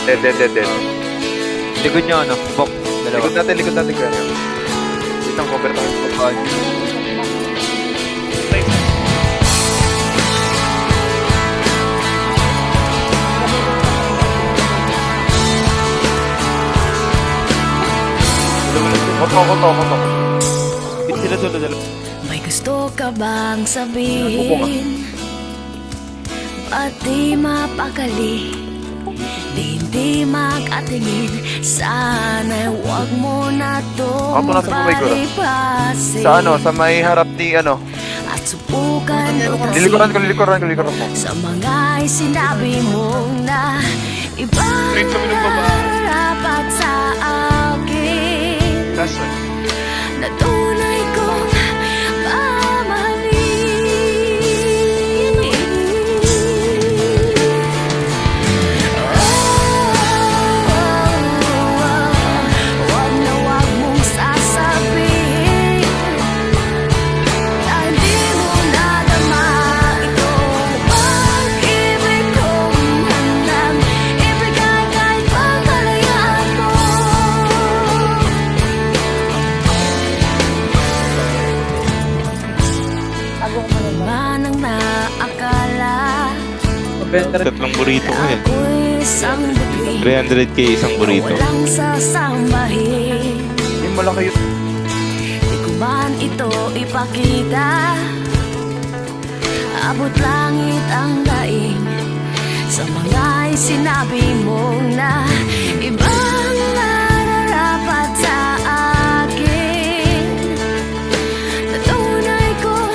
Dead. Likod nyo, ano? Bok. Dalawa. Likod natin kaya. Isang cover tayo. Koto. Sila dala. May gusto ka bang sabihin? Ba't di mapakali? Di mag-atingin. Sana'y huwag mo na itong palipasin. Sa may harap ni ano? At subukan Lilikuran ko. Sa mga sinabi mong na ibang narapat sa akin. Na tunay kong Tatlong burrito ko eh. 300k isang burrito. Hindi malaki yun. Di ko man ito ipakita. Abot langit ang daing. Sa mga sinabi mong na ibang nararapat sa akin. Na tunay kong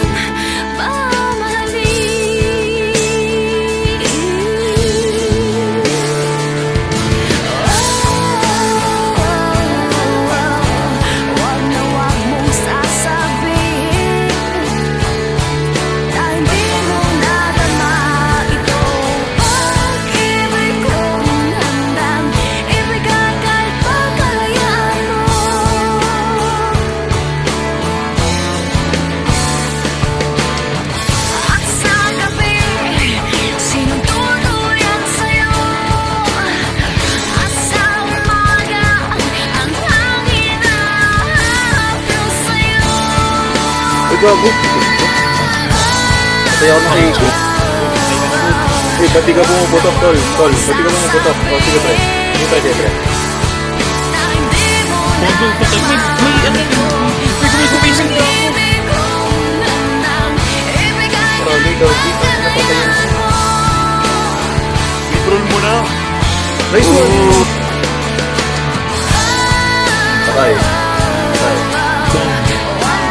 Gago. Kaya ako nakikinig. Ba't di ka bumubutok, tol? Ba't di ka bumubutok? O, sige, pre. Sige, pre. May gumising na ako. Parali, Dorothy. Napatay yun. Control mo na. Nice one. Patay.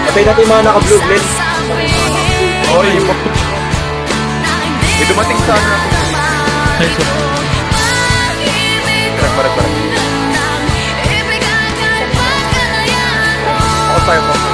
Patay natin yung mga naka-blue blend. Oy, may dumating sa ano natin. Nice one. Parang. Ako tayo po.